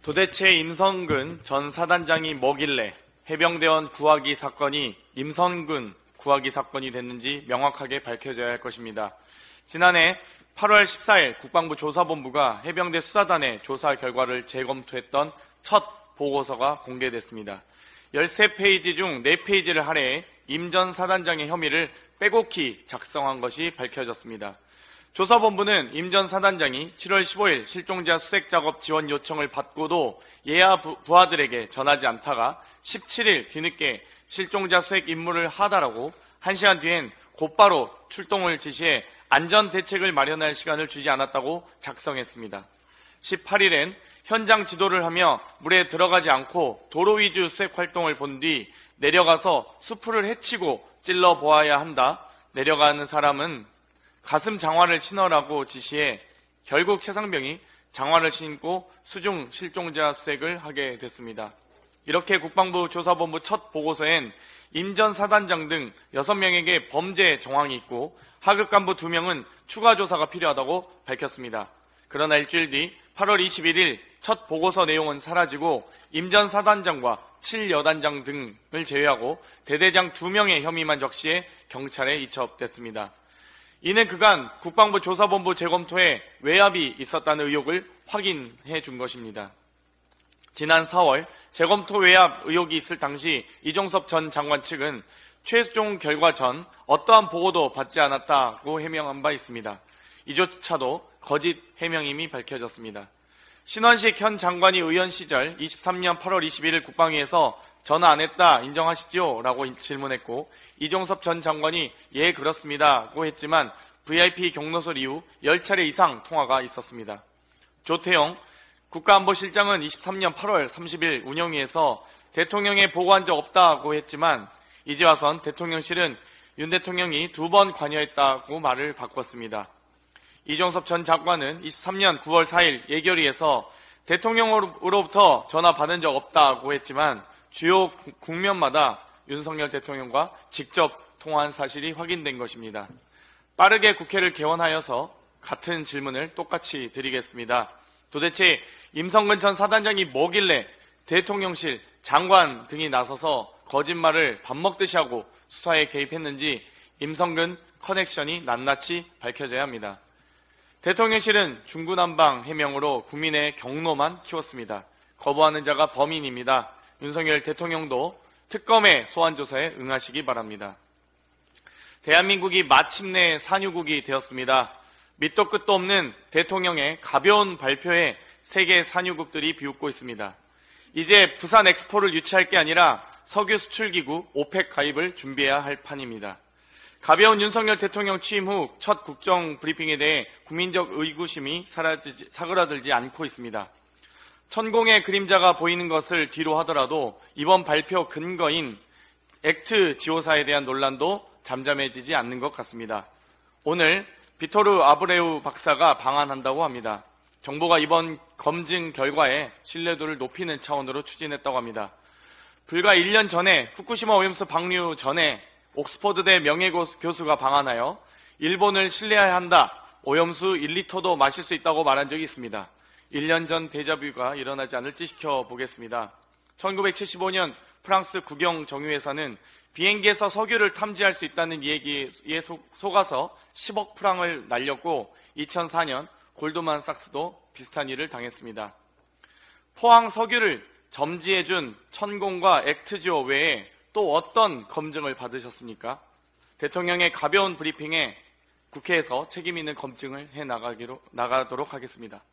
도대체 임성근 전 사단장이 뭐길래 해병대원 구하기 사건이 임성근 구하기 사건이 됐는지 명확하게 밝혀져야 할 것입니다. 지난해 8월 14일 국방부 조사본부가 해병대 수사단의 조사 결과를 재검토했던 첫 보고서가 공개됐습니다. 13페이지 중 4페이지를 할애해 임 전 사단장의 혐의를 빼곡히 작성한 것이 밝혀졌습니다. 조사본부는 임 전 사단장이 7월 15일 실종자 수색작업 지원 요청을 받고도 예하 부하들에게 전하지 않다가 17일 뒤늦게 실종자 수색 임무를 하다라고 1시간 뒤엔 곧바로 출동을 지시해 안전대책을 마련할 시간을 주지 않았다고 작성했습니다. 18일엔 현장 지도를 하며 물에 들어가지 않고 도로 위주 수색 활동을 본 뒤 내려가서 수풀을 헤치고 찔러 보아야 한다. 내려가는 사람은 가슴 장화를 신으라고 지시해 결국 최상병이 장화를 신고 수중 실종자 수색을 하게 됐습니다. 이렇게 국방부 조사본부 첫 보고서엔 임 전 사단장 등 6명에게 범죄 정황이 있고 하급 간부 2명은 추가 조사가 필요하다고 밝혔습니다. 그러나 일주일 뒤 8월 21일 첫 보고서 내용은 사라지고 임 전 사단장과 7여단장 등을 제외하고 대대장 2명의 혐의만 적시해 경찰에 이첩됐습니다. 이는 그간 국방부 조사본부 재검토에 외압이 있었다는 의혹을 확인해 준 것입니다. 지난 4월 재검토 외압 의혹이 있을 당시 이종섭 전 장관 측은 최종 결과 전 어떠한 보고도 받지 않았다고 해명한 바 있습니다. 이조차도 거짓 해명임이 밝혀졌습니다. 신원식 현 장관이 의원 시절 23년 8월 21일 국방위에서 전화 안 했다 인정하시죠? 라고 질문했고 이종섭 전 장관이 예 그렇습니다고 했지만 VIP 경로설 이후 10차례 이상 통화가 있었습니다. 조태영 국가안보실장은 23년 8월 30일 운영위에서 대통령에 보고한 적 없다고 했지만 이제 와선 대통령실은 윤 대통령이 2번 관여했다고 말을 바꿨습니다. 이종섭 전 장관은 23년 9월 4일 예결위에서 대통령으로부터 전화 받은 적 없다고 했지만 주요 국면마다 윤석열 대통령과 직접 통화한 사실이 확인된 것입니다. 빠르게 국회를 개원하여서 같은 질문을 똑같이 드리겠습니다. 도대체 임성근 전 사단장이 뭐길래 대통령실, 장관 등이 나서서 거짓말을 밥 먹듯이 하고 수사에 개입했는지 임성근 커넥션이 낱낱이 밝혀져야 합니다. 대통령실은 중구난방 해명으로 국민의 경로만 키웠습니다. 거부하는 자가 범인입니다. 윤석열 대통령도 특검의 소환조사에 응하시기 바랍니다. 대한민국이 마침내 산유국이 되었습니다. 밑도 끝도 없는 대통령의 가벼운 발표에 세계 산유국들이 비웃고 있습니다. 이제 부산 엑스포를 유치할 게 아니라 석유 수출기구 오펙 가입을 준비해야 할 판입니다. 가벼운 윤석열 대통령 취임 후 첫 국정 브리핑에 대해 국민적 의구심이 사그라들지 않고 있습니다. 천공의 그림자가 보이는 것을 뒤로 하더라도 이번 발표 근거인 액트 지오사에 대한 논란도 잠잠해지지 않는 것 같습니다. 오늘 비토르 아브레우 박사가 방한한다고 합니다. 정부가 이번 검증 결과에 신뢰도를 높이는 차원으로 추진했다고 합니다. 불과 1년 전에 후쿠시마 오염수 방류 전에 옥스퍼드대 명예교수가 방한하여 일본을 신뢰해야 한다. 오염수 1리터도 마실 수 있다고 말한 적이 있습니다. 1년 전 데자뷰가 일어나지 않을지 지켜보겠습니다. 1975년 프랑스 국영정유회사는 비행기에서 석유를 탐지할 수 있다는 얘기에 속아서 10억 프랑을 날렸고 2004년 골드만삭스도 비슷한 일을 당했습니다. 포항 석유를 점지해준 천공과 액트지오 외에 또 어떤 검증을 받으셨습니까? 대통령의 가벼운 브리핑에 국회에서 책임 있는 검증을 해 나가도록 하겠습니다.